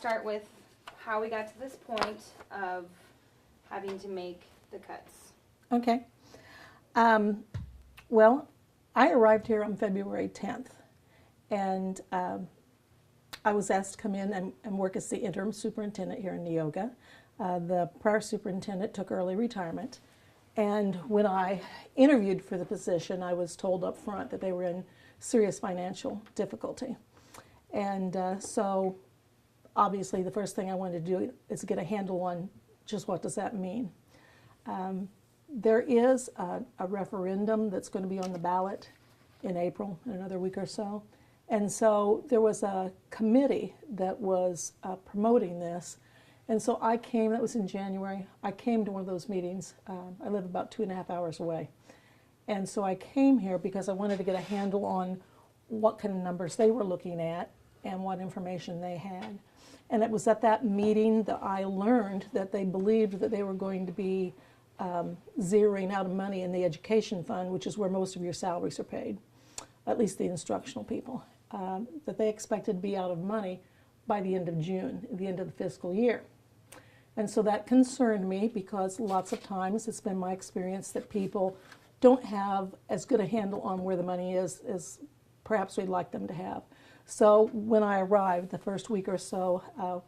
start with how we got to this point of having to make the cuts. Okay. Well, I arrived here on February 10th, and I was asked to come in and work as the interim superintendent here in Neoga. The prior superintendent took early retirement, and when I interviewed for the position, I was told up front that they were in serious financial difficulty. And so obviously the first thing I wanted to do is get a handle on just what does that mean. There is a referendum that's going to be on the ballot in April, in another week or so. And so there was a committee that was promoting this. And so I came, that was in January, I came to one of those meetings. I live about 2.5 hours away. And so I came here because I wanted to get a handle on what kind of numbers they were looking at and what information they had. And it was at that meeting that I learned that they believed that they were going to be zeroing out of money in the education fund, which is where most of your salaries are paid, at least the instructional people, that they expected to be out of money by the end of June, the end of the fiscal year. And so that concerned me because lots of times it's been my experience that people don't have as good a handle on where the money is as perhaps we'd like them to have. So when I arrived, the first week or so,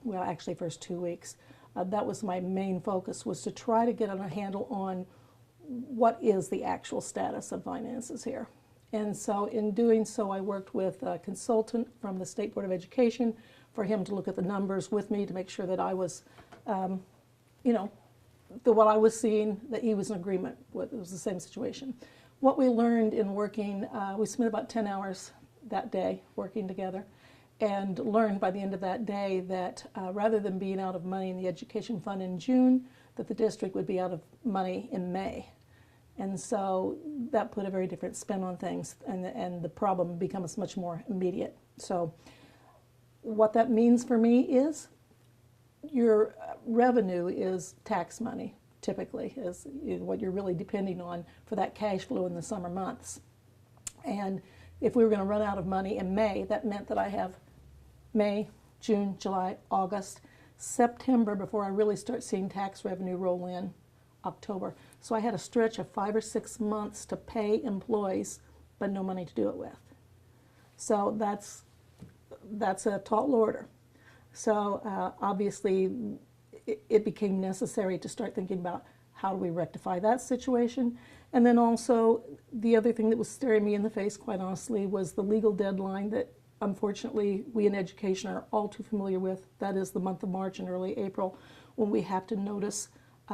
well actually first 2 weeks, that was my main focus, was to try to get a handle on what is the actual status of finances here. And so in doing so, I worked with a consultant from the State Board of Education for him to look at the numbers with me to make sure that I was, you know, what I was seeing, that he was in agreement with. It was the same situation. What we learned in working, we spent about 10 hours that day working together, and learned by the end of that day that rather than being out of money in the education fund in June, that the district would be out of money in May. And so that put a very different spin on things, and the problem becomes much more immediate. So what that means for me is your revenue is tax money, typically, is what you're really depending on for that cash flow in the summer months. And if we were going to run out of money in May, that meant that I have May, June, July, August, September before I really start seeing tax revenue roll in, October. So I had a stretch of 5 or 6 months to pay employees, but no money to do it with. So that's a tall order. So obviously it became necessary to start thinking about how do we rectify that situation. And then also the other thing that was staring me in the face, quite honestly, was the legal deadline that unfortunately we in education are all too familiar with. That is the month of March and early April, when we have to notice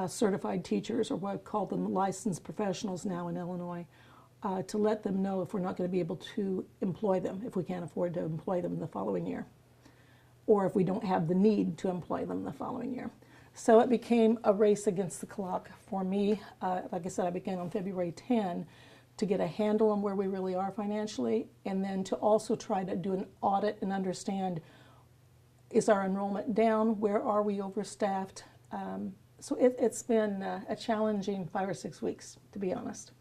certified teachers, or what I call them licensed professionals now in Illinois, to let them know if we're not going to be able to employ them, if we can't afford to employ them the following year, or if we don't have the need to employ them the following year. So it became a race against the clock for me. Like I said, I began on February 10 to get a handle on where we really are financially, and then to also try to do an audit and understand, is our enrollment down? Where are we overstaffed? So it's been a challenging 5 or 6 weeks, to be honest.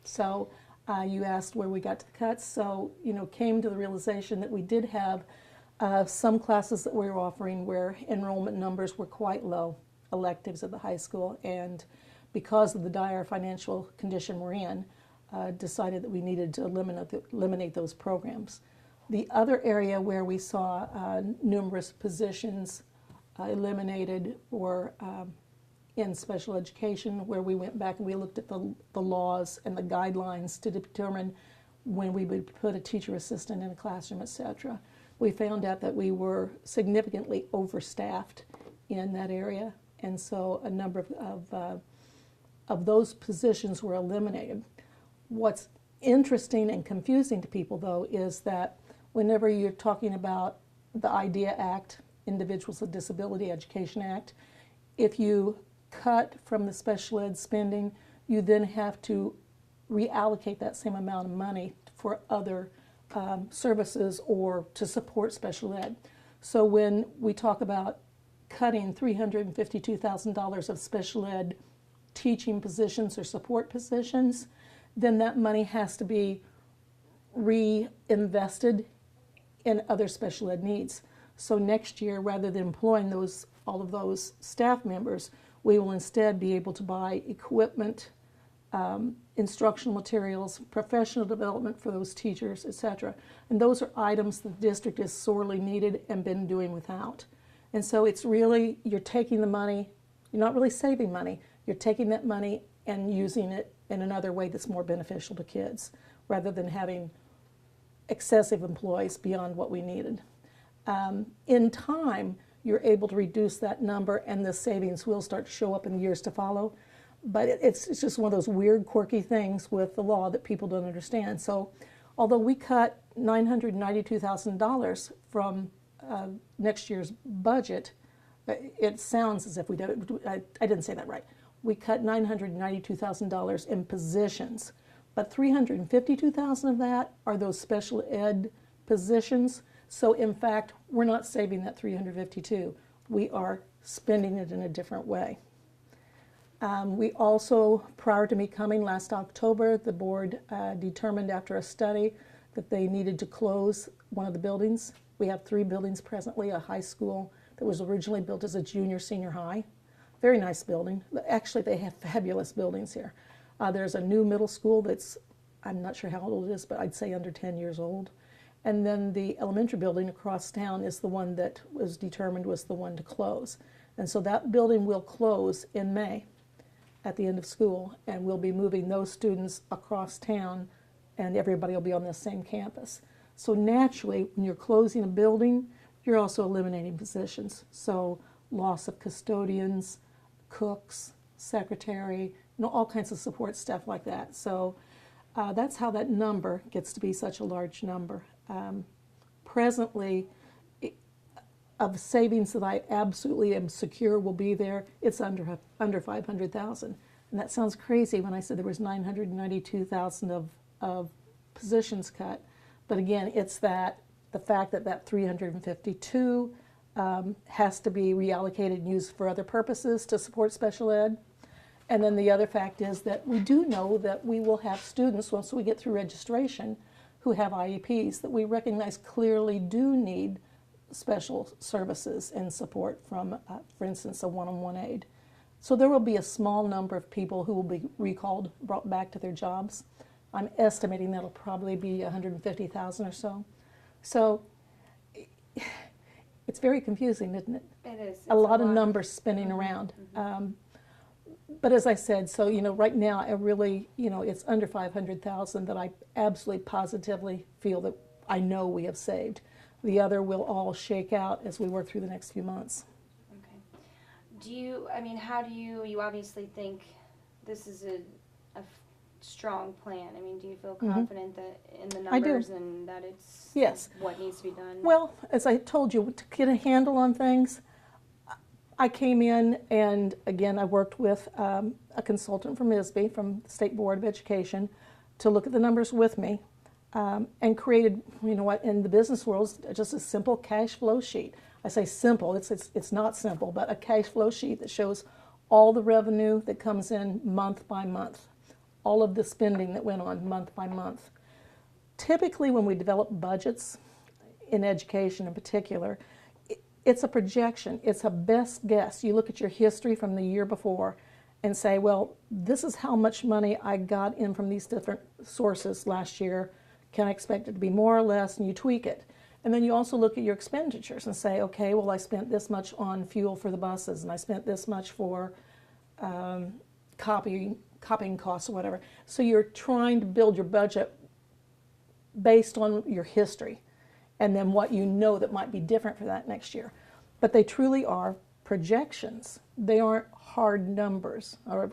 So you asked where we got to the cuts. So, you know, came to the realization that we did have some classes that we were offering where enrollment numbers were quite low, electives at the high school, and because of the dire financial condition we're in, decided that we needed to eliminate those programs. The other area where we saw numerous positions eliminated were in special education, where we went back and we looked at the laws and the guidelines to determine when we would put a teacher assistant in a classroom, etc. We found out that we were significantly overstaffed in that area, and so a number of those positions were eliminated. What's interesting and confusing to people, though, is that whenever you're talking about the IDEA Act, Individuals with Disability Education Act, if you cut from the special ed spending, you then have to reallocate that same amount of money for other services or to support special ed. So when we talk about cutting $352,000 of special ed teaching positions or support positions, then that money has to be reinvested in other special ed needs. So next year, rather than employing all of those staff members, we will instead be able to buy equipment, instructional materials, professional development for those teachers, etc. And those are items the district is sorely needed and been doing without. And so it's really, you're taking the money, you're not really saving money, you're taking that money and using it in another way that's more beneficial to kids, rather than having excessive employees beyond what we needed. In time, you're able to reduce that number, and the savings will start to show up in the years to follow. But it's just one of those weird, quirky things with the law that people don't understand. So although we cut $992,000 from next year's budget, it sounds as if we did it. I didn't say that right. We cut $992,000 in positions, but $352,000 of that are those special ed positions. So in fact, we're not saving that $352,000. We are spending it in a different way. We also, prior to me coming last October, the board determined after a study that they needed to close one of the buildings. We have 3 buildings presently, a high school that was originally built as a junior senior high. Very nice building. Actually, they have fabulous buildings here. There's a new middle school that's, I'm not sure how old it is, but I'd say under 10 years old. And then the elementary building across town is the one that was determined was the one to close. And so that building will close in May at the end of school, and we'll be moving those students across town, and everybody will be on the same campus. So naturally, when you're closing a building, you're also eliminating positions. So loss of custodians, cooks, secretary, all kinds of support stuff like that. So that's how that number gets to be such a large number. Presently, of savings that I absolutely am secure will be there, it's under $500,000. And that sounds crazy when I said there was $992,000 of positions cut. But again, it's the fact that $352,000 has to be reallocated and used for other purposes to support special ed. And then the other fact is that we do know that we will have students, once we get through registration, who have IEPs that we recognize clearly do need special services and support from, for instance, a one-on-one aid. So there will be a small number of people who will be recalled, brought back to their jobs. I'm estimating that'll probably be 150,000 or so. So it's very confusing, isn't it? It is. It's a lot of numbers spinning around. But as I said, so right now I really, it's under 500,000 that I absolutely positively feel that I know we have saved. The other will all shake out as we work through the next few months. Okay. How do you obviously think this is a strong plan? Do you feel confident that in the numbers and that it's what needs to be done? Well, as I told you, to get a handle on things, I came in and again I worked with a consultant from ISB, from the State Board of Education, to look at the numbers with me. And created, in the business world, just a simple cash flow sheet. I say simple, it's not simple, but a cash flow sheet that shows all the revenue that comes in month by month, all of the spending that went on month by month. Typically when we develop budgets, in education in particular, it's a projection, it's a best guess. You look at your history from the year before and say, well, this is how much money I got in from these different sources last year. Can I expect it to be more or less? And you tweak it. And then you also look at your expenditures and say, okay, well, I spent this much on fuel for the buses, and I spent this much for copying costs or whatever. So you're trying to build your budget based on your history and then what you know that might be different for that next year. But they truly are projections. They aren't hard numbers. Or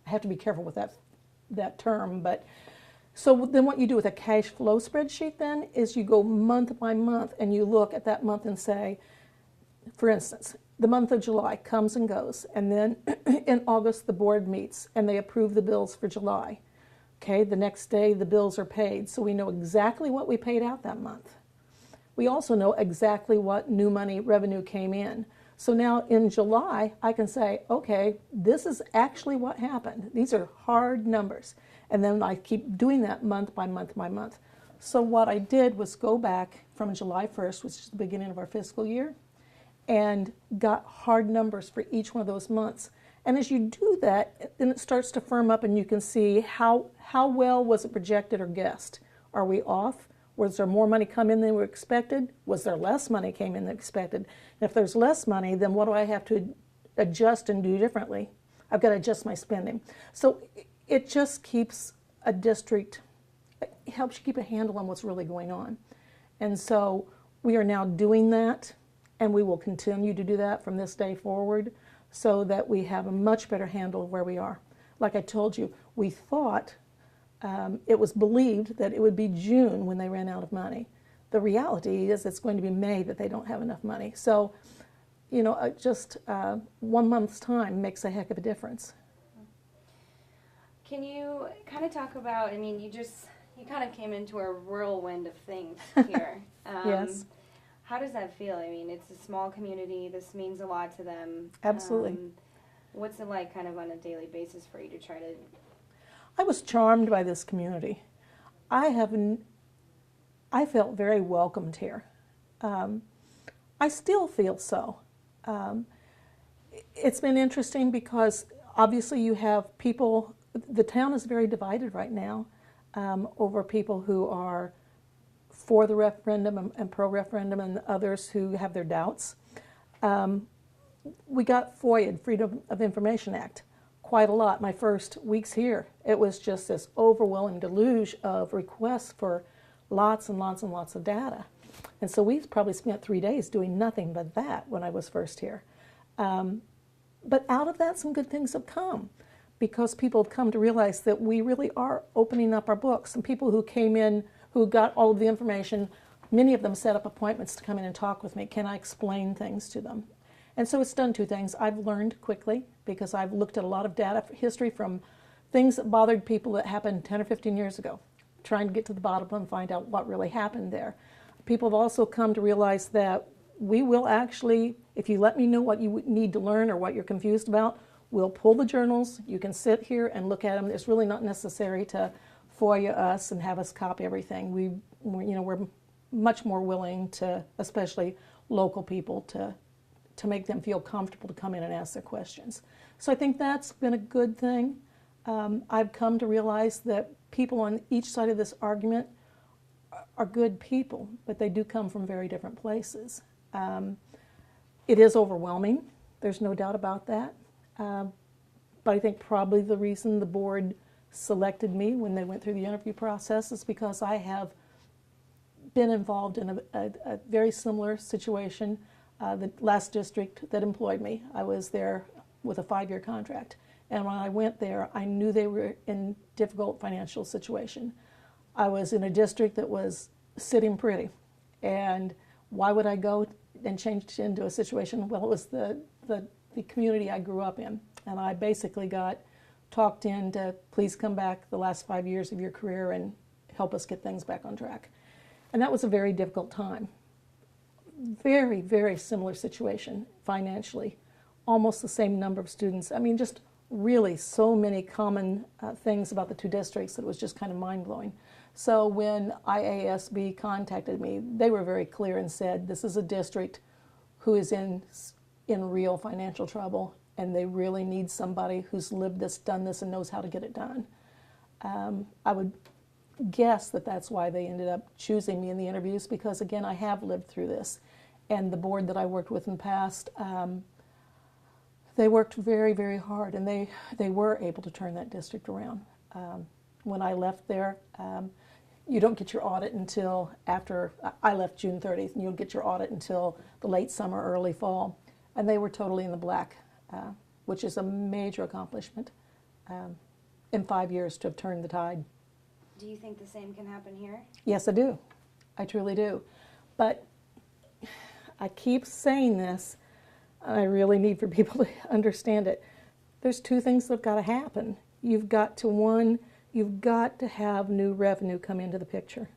I have to be careful with that term, but so then what you do with a cash flow spreadsheet then is you go month by month and you look at that month and say, for instance, the month of July comes and goes, and then in August the board meets and they approve the bills for July. Okay, the next day the bills are paid, so we know exactly what we paid out that month. We also know exactly what new money revenue came in. So now in July I can say, okay, this is actually what happened. These are hard numbers. And then I keep doing that month by month by month. So what I did was go back from July 1st, which is the beginning of our fiscal year, and got hard numbers for each one of those months. And as you do that, then it starts to firm up and you can see how well was it projected or guessed. Are we off? Was there more money come in than we expected? Was there less money came in than expected? And if there's less money, then what do I have to adjust and do differently? I've got to adjust my spending. So it just keeps a district, it helps you keep a handle on what's really going on. And so we are now doing that, and we will continue to do that from this day forward so that we have a much better handle of where we are. Like I told you, we thought, it was believed that it would be June when they ran out of money. The reality is it's going to be May that they don't have enough money. So, you know, just 1 month's time makes a heck of a difference. Can you kind of talk about, I mean, you kind of came into a whirlwind of things here. Yes. How does that feel? I mean, it's a small community. This means a lot to them. Absolutely. What's it like kind of on a daily basis for you to try to... I was charmed by this community. I felt very welcomed here. I still feel so. It's been interesting because obviously you have people, the town is very divided right now over people who are for the referendum and pro-referendum and others who have their doubts. We got FOIA, Freedom of Information Act, quite a lot. My first weeks here, it was just this overwhelming deluge of requests for lots and lots and lots of data. And so we probably spent 3 days doing nothing but that when I was first here. But out of that, some good things have come because people have come to realize that we really are opening up our books. Some people who came in, who got all of the information, many of them set up appointments to come in and talk with me. Can I explain things to them? And so it's done two things. I've learned quickly because I've looked at a lot of data history from things that bothered people that happened 10 or 15 years ago, trying to get to the bottom and find out what really happened there. People have also come to realize that we will actually, if you let me know what you need to learn or what you're confused about, we'll pull the journals. You can sit here and look at them. It's really not necessary to FOIA us and have us copy everything. We're much more willing to, especially local people, to make them feel comfortable to come in and ask their questions. So I think that's been a good thing. I've come to realize that people on each side of this argument are good people, but they do come from very different places. It is overwhelming. There's no doubt about that. But I think probably the reason the board selected me when they went through the interview process is because I have been involved in a very similar situation. The last district that employed me, I was there with a 5-year contract. And when I went there, I knew they were in difficult financial situation. I was in a district that was sitting pretty. And why would I go and change into a situation? Well, it was the community I grew up in. And I basically got talked into, please come back the last 5 years of your career and help us get things back on track. And that was a very difficult time. Very, very similar situation financially. Almost the same number of students. I mean, just really so many common things about the two districts that it was just kind of mind-blowing. So when IASB contacted me, they were very clear and said, this is a district who is in real financial trouble, and they really need somebody who's lived this, done this, and knows how to get it done. I would guess that that's why they ended up choosing me in the interviews, because again, I have lived through this. And the board that I worked with in the past, they worked very, very hard, and they were able to turn that district around. When I left there, you don't get your audit until after, I left June 30th, and you don't get your audit until the late summer, early fall. And they were totally in the black, which is a major accomplishment in 5 years to have turned the tide. Do you think the same can happen here? Yes, I do. I truly do. But I keep saying this, and I really need for people to understand it. There's two things that have got to happen. You've got to have new revenue come into the picture.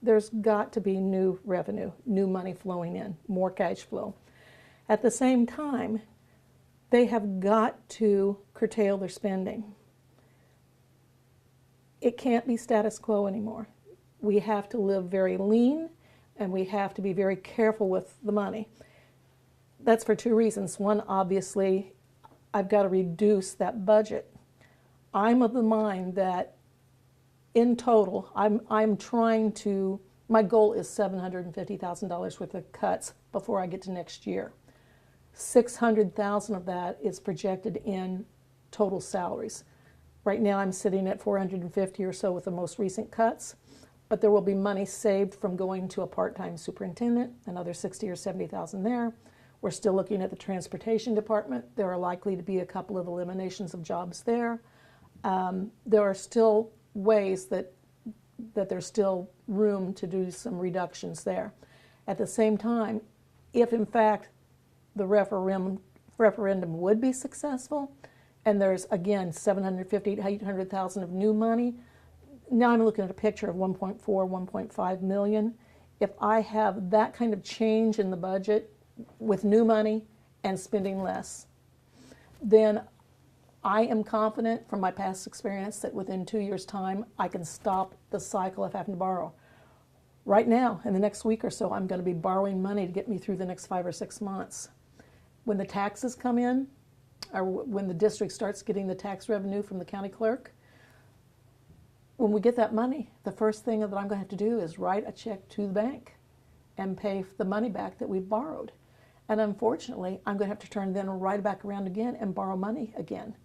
There's got to be new revenue, new money flowing in, more cash flow. At the same time, they have got to curtail their spending. It can't be status quo anymore. we have to live very lean, and we have to be very careful with the money. That's for two reasons. One, obviously, I've got to reduce that budget. I'm of the mind that in total, I'm trying to, my goal is $750,000 worth of cuts before I get to next year. 600,000 of that is projected in total salaries. Right now I'm sitting at 450 or so with the most recent cuts, but there will be money saved from going to a part-time superintendent, another 60 or 70,000 there. We're still looking at the transportation department. There are likely to be a couple of eliminations of jobs there. There are still ways that there's still room to do some reductions there. At the same time, if in fact the referendum would be successful, and there's again 750 to 800,000 of new money, now I'm looking at a picture of 1.4, 1.5 million. If I have that kind of change in the budget with new money and spending less, then I am confident from my past experience that within 2 years' time, I can stop the cycle of having to borrow. Right now, in the next week or so, I'm going to be borrowing money to get me through the next 5 or 6 months. When the taxes come in, or when the district starts getting the tax revenue from the county clerk, when we get that money, the first thing that I'm going to have to do is write a check to the bank and pay the money back that we've borrowed. And unfortunately, I'm going to have to turn then right back around again and borrow money again.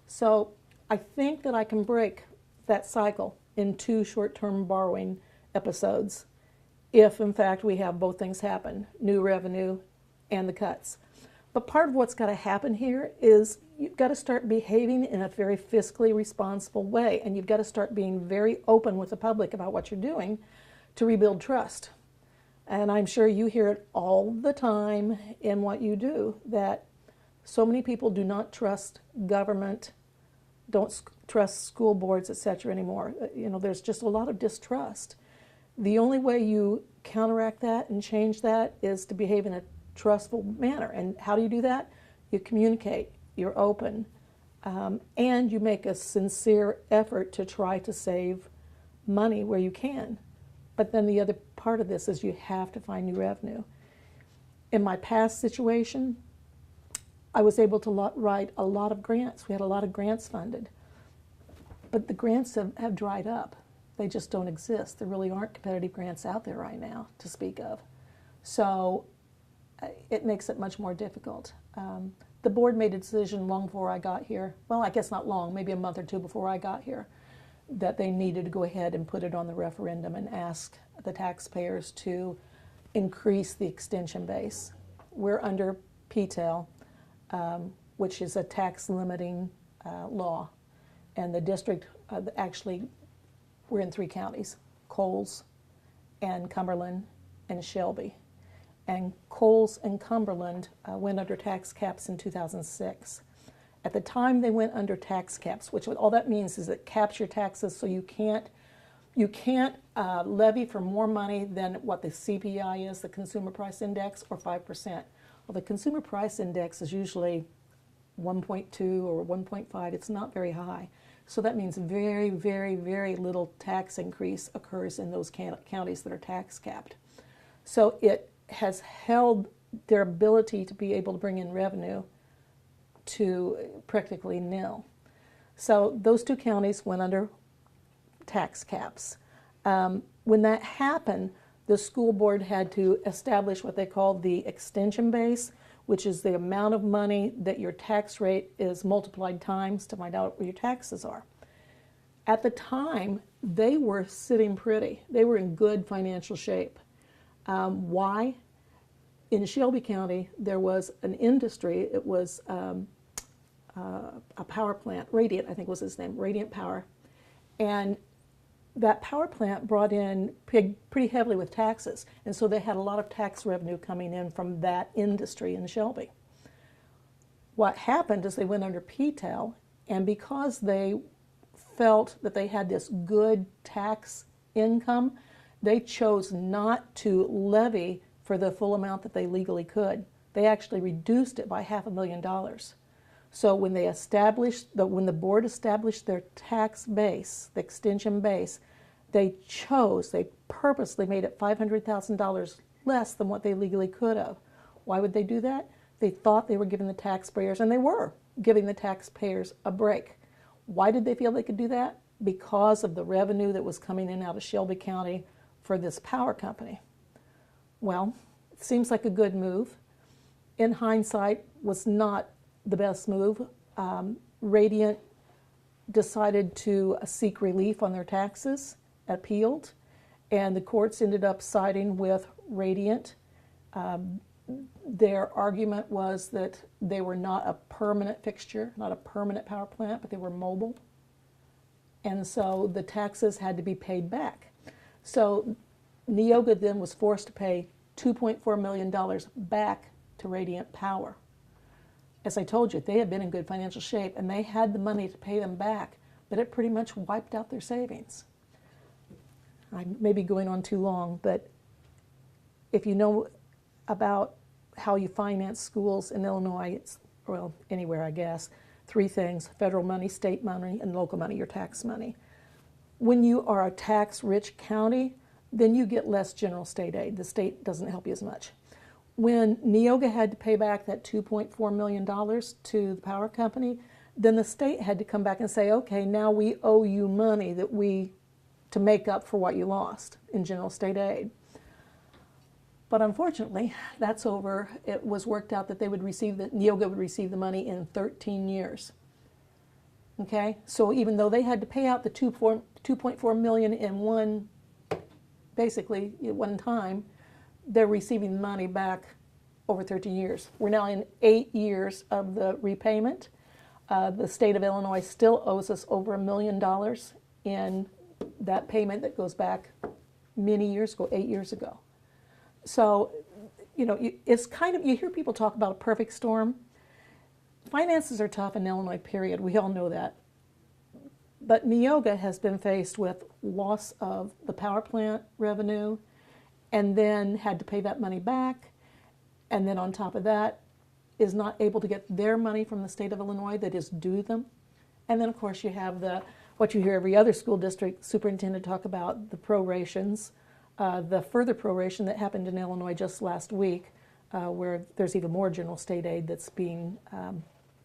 So I think that I can break that cycle in 2 short-term borrowing episodes if, in fact, we have both things happen, new revenue and the cuts. But part of what's got to happen here is you've got to start behaving in a very fiscally responsible way, and you've got to start being very open with the public about what you're doing to rebuild trust. And I'm sure you hear it all the time in what you do, that so many people do not trust government, don't trust school boards, etc. anymore. There's just a lot of distrust. The only way you counteract that and change that is to behave in a trustful manner. And how do you do that? You communicate, you're open, and you make a sincere effort to try to save money where you can. But then the other part of this is you have to find new revenue. In my past situation, I was able to write a lot of grants. We had a lot of grants funded. But the grants have dried up. They just don't exist. There really aren't competitive grants out there right now to speak of. So it makes it much more difficult. The board made a decision long before I got here. Well, I guess not long, maybe a month or two before I got here, that they needed to go ahead and put it on the referendum and ask the taxpayers to increase the extension base. We're under PTEL, which is a tax limiting law. And the district, actually, we're in 3 counties, Coles and Cumberland and Shelby. And Coles and Cumberland went under tax caps in 2006. At the time they went under tax caps, which all that means is it caps your taxes, so you can't levy for more money than what the CPI is, the Consumer Price Index, or 5%. Well, the Consumer Price Index is usually 1.2 or 1.5. It's not very high. So that means very, very, very little tax increase occurs in those counties that are tax capped. So it has held their ability to be able to bring in revenue to practically nil. So those 2 counties went under tax caps. When that happened, the school board had to establish what they called the extension base, which is the amount of money that your tax rate is multiplied times to find out what your taxes are. At the time, they were sitting pretty. They were in good financial shape. Why? In Shelby County, there was an industry. It was a power plant, Radiant, I think was his name, Radiant Power. And that power plant brought in pretty heavily with taxes. And so they had a lot of tax revenue coming in from that industry in Shelby. What happened is they went under PTEL, and because they felt that they had this good tax income, they chose not to levy for the full amount that they legally could. They actually reduced it by $500,000. So when when the board established their tax base, the extension base, They purposely made it $500,000 less than what they legally could have. Why would they do that? They thought they were giving the taxpayers, and they were giving the taxpayers a break. Why did they feel they could do that? Because of the revenue that was coming in out of Shelby County for this power company. Well, it seems like a good move. In hindsight, was not the best move. Radiant decided to seek relief on their taxes, appealed, and the courts ended up siding with Radiant. Their argument was that they were not a permanent fixture, not a permanent power plant, but they were mobile. And so the taxes had to be paid back. So Neoga then was forced to pay $2.4 million back to Radiant Power. As I told you, they had been in good financial shape, and they had the money to pay them back, but it pretty much wiped out their savings. I may be going on too long, but if you know about how you finance schools in Illinois, it's, well, anywhere, I guess, three things: federal money, state money, and local money, your tax money. When you are a tax-rich county, then you get less general state aid. The state doesn't help you as much. When Neoga had to pay back that $2.4 million to the power company, then the state had to come back and say, okay, now we owe you money to make up for what you lost in general state aid. But unfortunately, that's over. It was worked out that Neoga would receive the money in 13 years. Okay, so even though they had to pay out the $2.4 million in one time, they're receiving the money back over 13 years. We're now in 8 years of the repayment. The state of Illinois still owes us over $1 million in that payment that goes back many years ago, 8 years ago. So, you know, it's kind of, you hear people talk about a perfect storm. Finances are tough in Illinois, period. We all know that. But Neoga has been faced with loss of the power plant revenue, and then had to pay that money back, and then on top of that is not able to get their money from the state of Illinois that is due them. And then of course you have what you hear every other school district superintendent talk about, the prorations, the further proration that happened in Illinois just last week, where there's even more general state aid that's being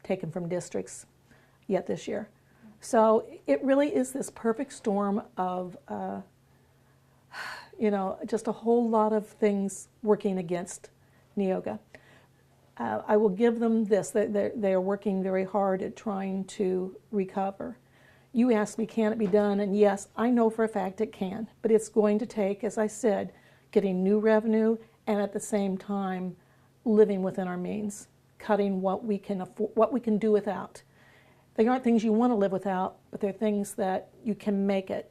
taken from districts yet this year. So it really is this perfect storm of you know, just a whole lot of things working against Neoga. I will give them this, they are working very hard at trying to recover. You asked me, can it be done? And yes, I know for a fact it can, but it's going to take, as I said, getting new revenue and at the same time living within our means, cutting what we can afford, what we can do without. They aren't things you want to live without, but they're things that you can make it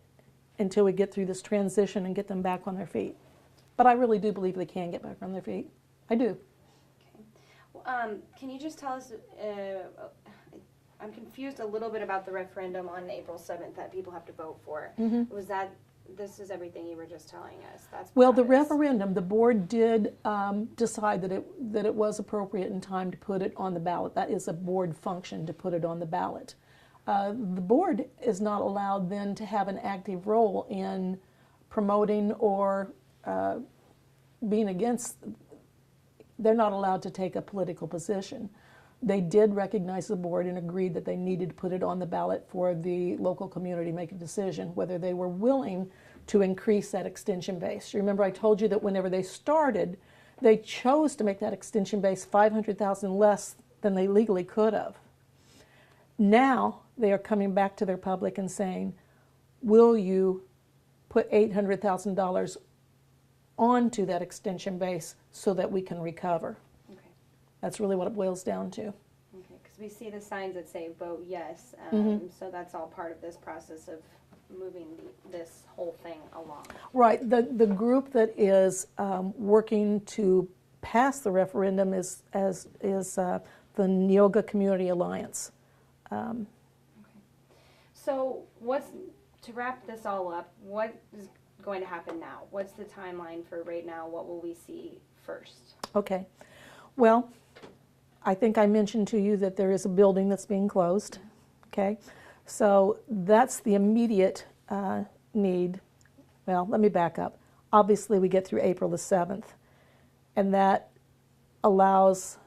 until we get through this transition and get them back on their feet. But I really do believe they can get back on their feet. I do. Okay. Well, can you just tell us, I'm confused a little bit about the referendum on April 7th that people have to vote for. Mm-hmm. This is everything you were just telling us? Well, the referendum, the board did decide that it was appropriate in time to put it on the ballot. That is a board function, to put it on the ballot. The board is not allowed then to have an active role in promoting or being against. They're not allowed to take a political position. They did recognize the board and agreed that they needed to put it on the ballot for the local community to make a decision whether they were willing to increase that extension base. You remember I told you that whenever they started, they chose to make that extension base $500,000 less than they legally could have. Now they are coming back to their public and saying, will you put $800,000 onto that extension base so that we can recover? Okay. That's really what it boils down to. Okay, because we see the signs that say vote yes, so that's all part of this process of moving this whole thing along. Right. The group that is working to pass the referendum is the Neoga Community Alliance. Okay. So to wrap this all up, what is going to happen now? What's the timeline for right now? What will we see first? Okay. Well, I think I mentioned to you that there is a building that's being closed. Okay. So that's the immediate need. well, let me back up. Obviously, we get through April the 7th, and that allows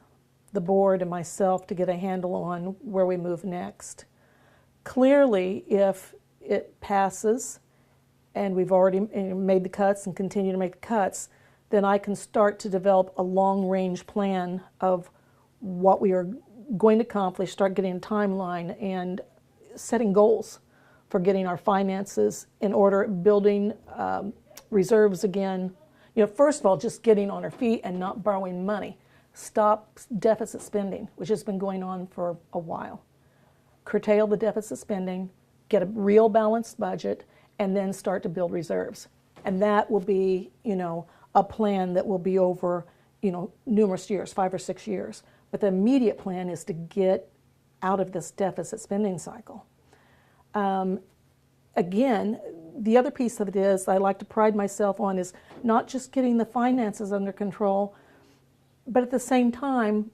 the board and myself to get a handle on where we move next. Clearly, if it passes and we've already made the cuts and continue to make the cuts, then I can start to develop a long-range plan of what we are going to accomplish, start getting a timeline and setting goals for getting our finances in order, building reserves again. You know, first of all, just getting on our feet and not borrowing money. Stop deficit spending, which has been going on for a while. Curtail the deficit spending, get a real balanced budget, and then start to build reserves. And that will be, you know, a plan that will be over, you know, numerous years, 5 or 6 years. But the immediate plan is to get out of this deficit spending cycle. Again, the other piece of it is I like to pride myself on is not just getting the finances under control, but at the same time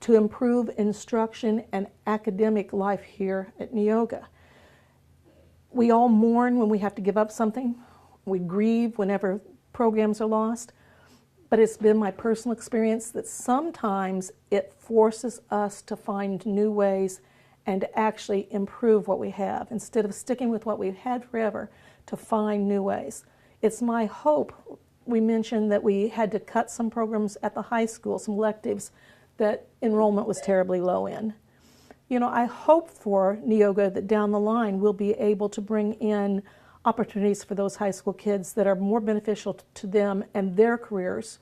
to improve instruction and academic life here at Neoga. We all mourn when we have to give up something. We grieve whenever programs are lost. But it's been my personal experience that sometimes it forces us to find new ways and to actually improve what we have instead of sticking with what we've had forever, to find new ways. It's my hope. We mentioned that we had to cut some programs at the high school, some electives that enrollment was terribly low in. You know, I hope for Neoga that down the line we'll be able to bring in opportunities for those high school kids that are more beneficial to them and their careers.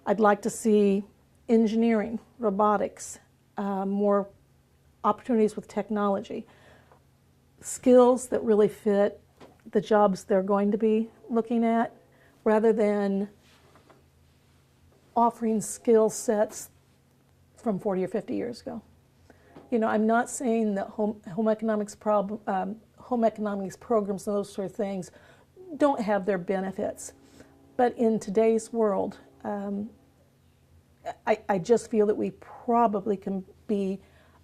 I'd like to see engineering, robotics, more opportunities with technology, skills that really fit the jobs they're going to be looking at, rather than offering skill sets from 40 or 50 years ago. You know, I'm not saying that home economics programs and those sort of things don't have their benefits, but in today's world, I just feel that we probably can be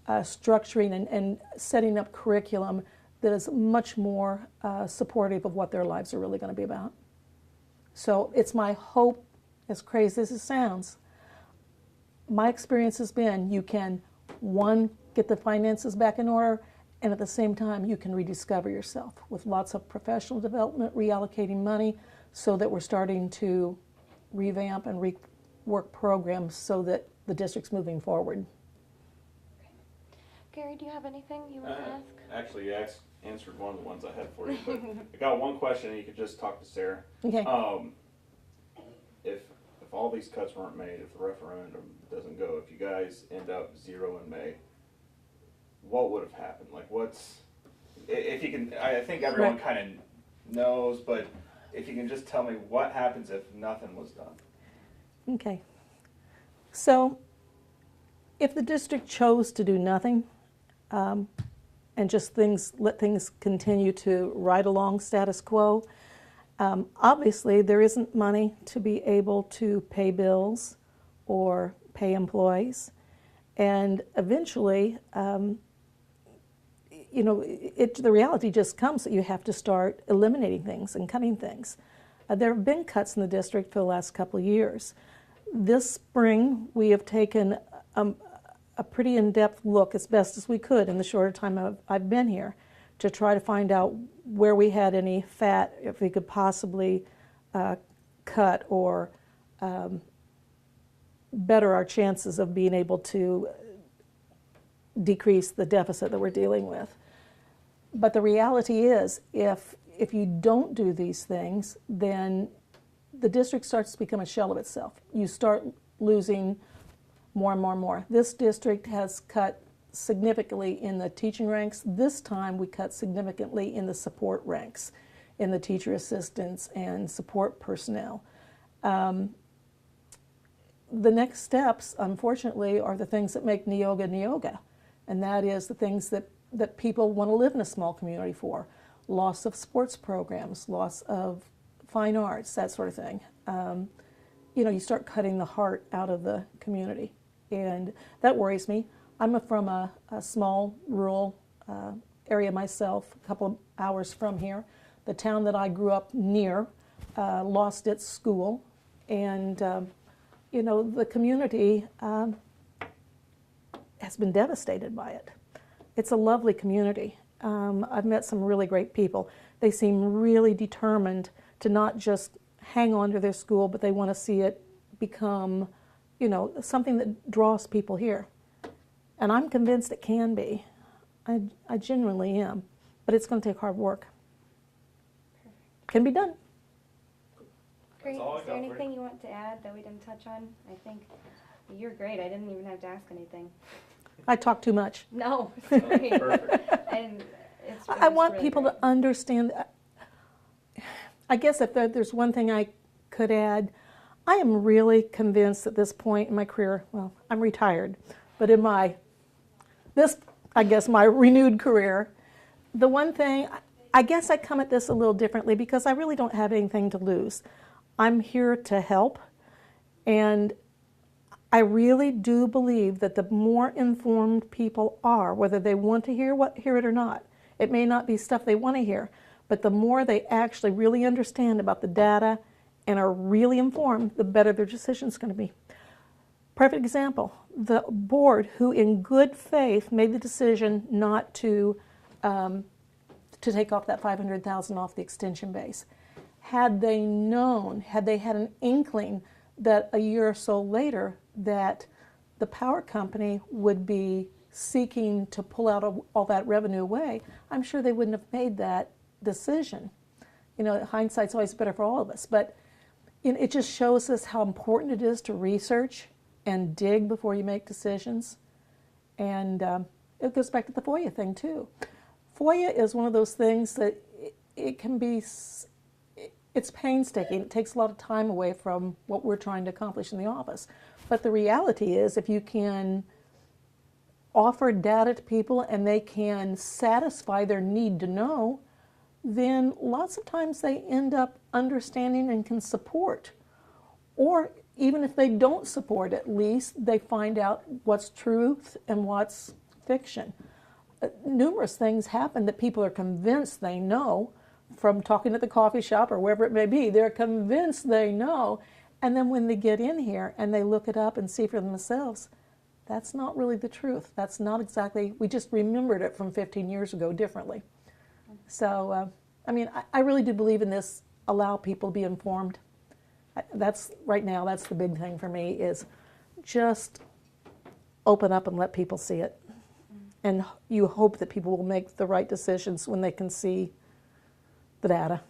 structuring and setting up curriculum that is much more supportive of what their lives are really going to be about. So it's my hope, as crazy as it sounds, my experience has been you can, one, get the finances back in order, and at the same time you can rediscover yourself with lots of professional development, reallocating money so that we're starting to revamp and rework programs so that the district's moving forward. Gary, do you have anything you want to ask? Actually, you answered one of the ones I had for you, but I got one question, and you could just talk to Sarah. Okay. If all these cuts weren't made, if the referendum doesn't go, if you guys end up 0 in May, what would have happened? Like, if you can, I think everyone Right. kind of knows, but if you can just tell me what happens if nothing was done. Okay. So if the district chose to do nothing and just let things continue to ride along status quo, obviously there isn't money to be able to pay bills or pay employees. And eventually, you know, the reality just comes that you have to start eliminating things and cutting things. There have been cuts in the district for the last couple of years. This spring, we have taken a pretty in-depth look, as best as we could in the shorter time I've been here, to try to find out where we had any fat, if we could possibly cut or better our chances of being able to decrease the deficit that we're dealing with. But the reality is, if you don't do these things, then the district starts to become a shell of itself. You start losing more and more and more. This district has cut significantly in the teaching ranks. This time we cut significantly in the support ranks, in the teacher assistants and support personnel. The next steps, unfortunately, are the things that make Neoga Neoga, and that is the things that people want to live in a small community for. Loss of sports programs, loss of fine arts, that sort of thing. You know, you start cutting the heart out of the community, and that worries me. I'm from a small rural area myself, a couple of hours from here. The town that I grew up near lost its school, and you know, the community has been devastated by it. It's a lovely community. I've met some really great people. They seem really determined to not just hang on to their school, but they want to see it become, you know, something that draws people here. And I'm convinced it can be. I genuinely am. But it's going to take hard work. Can be done. Great. all I Is there got for anything you want to add that we didn't touch on? I think you're great. I didn't even have to ask anything. I talk too much. No, it's great. Perfect. And I want really people great. to understand. I guess if there's one thing I could add, I am really convinced at this point in my career, well, I'm retired, but in my renewed career, the one thing, I guess I come at this a little differently because I really don't have anything to lose. I'm here to help, and I really do believe that the more informed people are, whether they want to hear it or not, it may not be stuff they want to hear, but the more they actually really understand about the data and are really informed, the better their decision's going to be. Perfect example, the board who in good faith made the decision not to take off that $500,000 off the extension base. Had they known, had they had an inkling that a year or so later that the power company would be seeking to pull out all that revenue away, I'm sure they wouldn't have made that decision. You know, hindsight's always better for all of us, but you know, it just shows us how important it is to research and dig before you make decisions. And it goes back to the FOIA thing too. FOIA is one of those things that it can be, it's painstaking. It takes a lot of time away from what we're trying to accomplish in the office. But the reality is, if you can offer data to people and they can satisfy their need to know, then lots of times they end up understanding and can support. Or even if they don't support, at least they find out what's truth and what's fiction. Numerous things happen that people are convinced they know from talking at the coffee shop or wherever it may be. They're convinced they know, and then when they get in here and they look it up and see for themselves, that's not really the truth. That's not exactly, we just remembered it from 15 years ago differently. So, I mean, I really do believe in this, allow people to be informed. That's, right now, that's the big thing for me, is just open up and let people see it. And you hope that people will make the right decisions when they can see the data.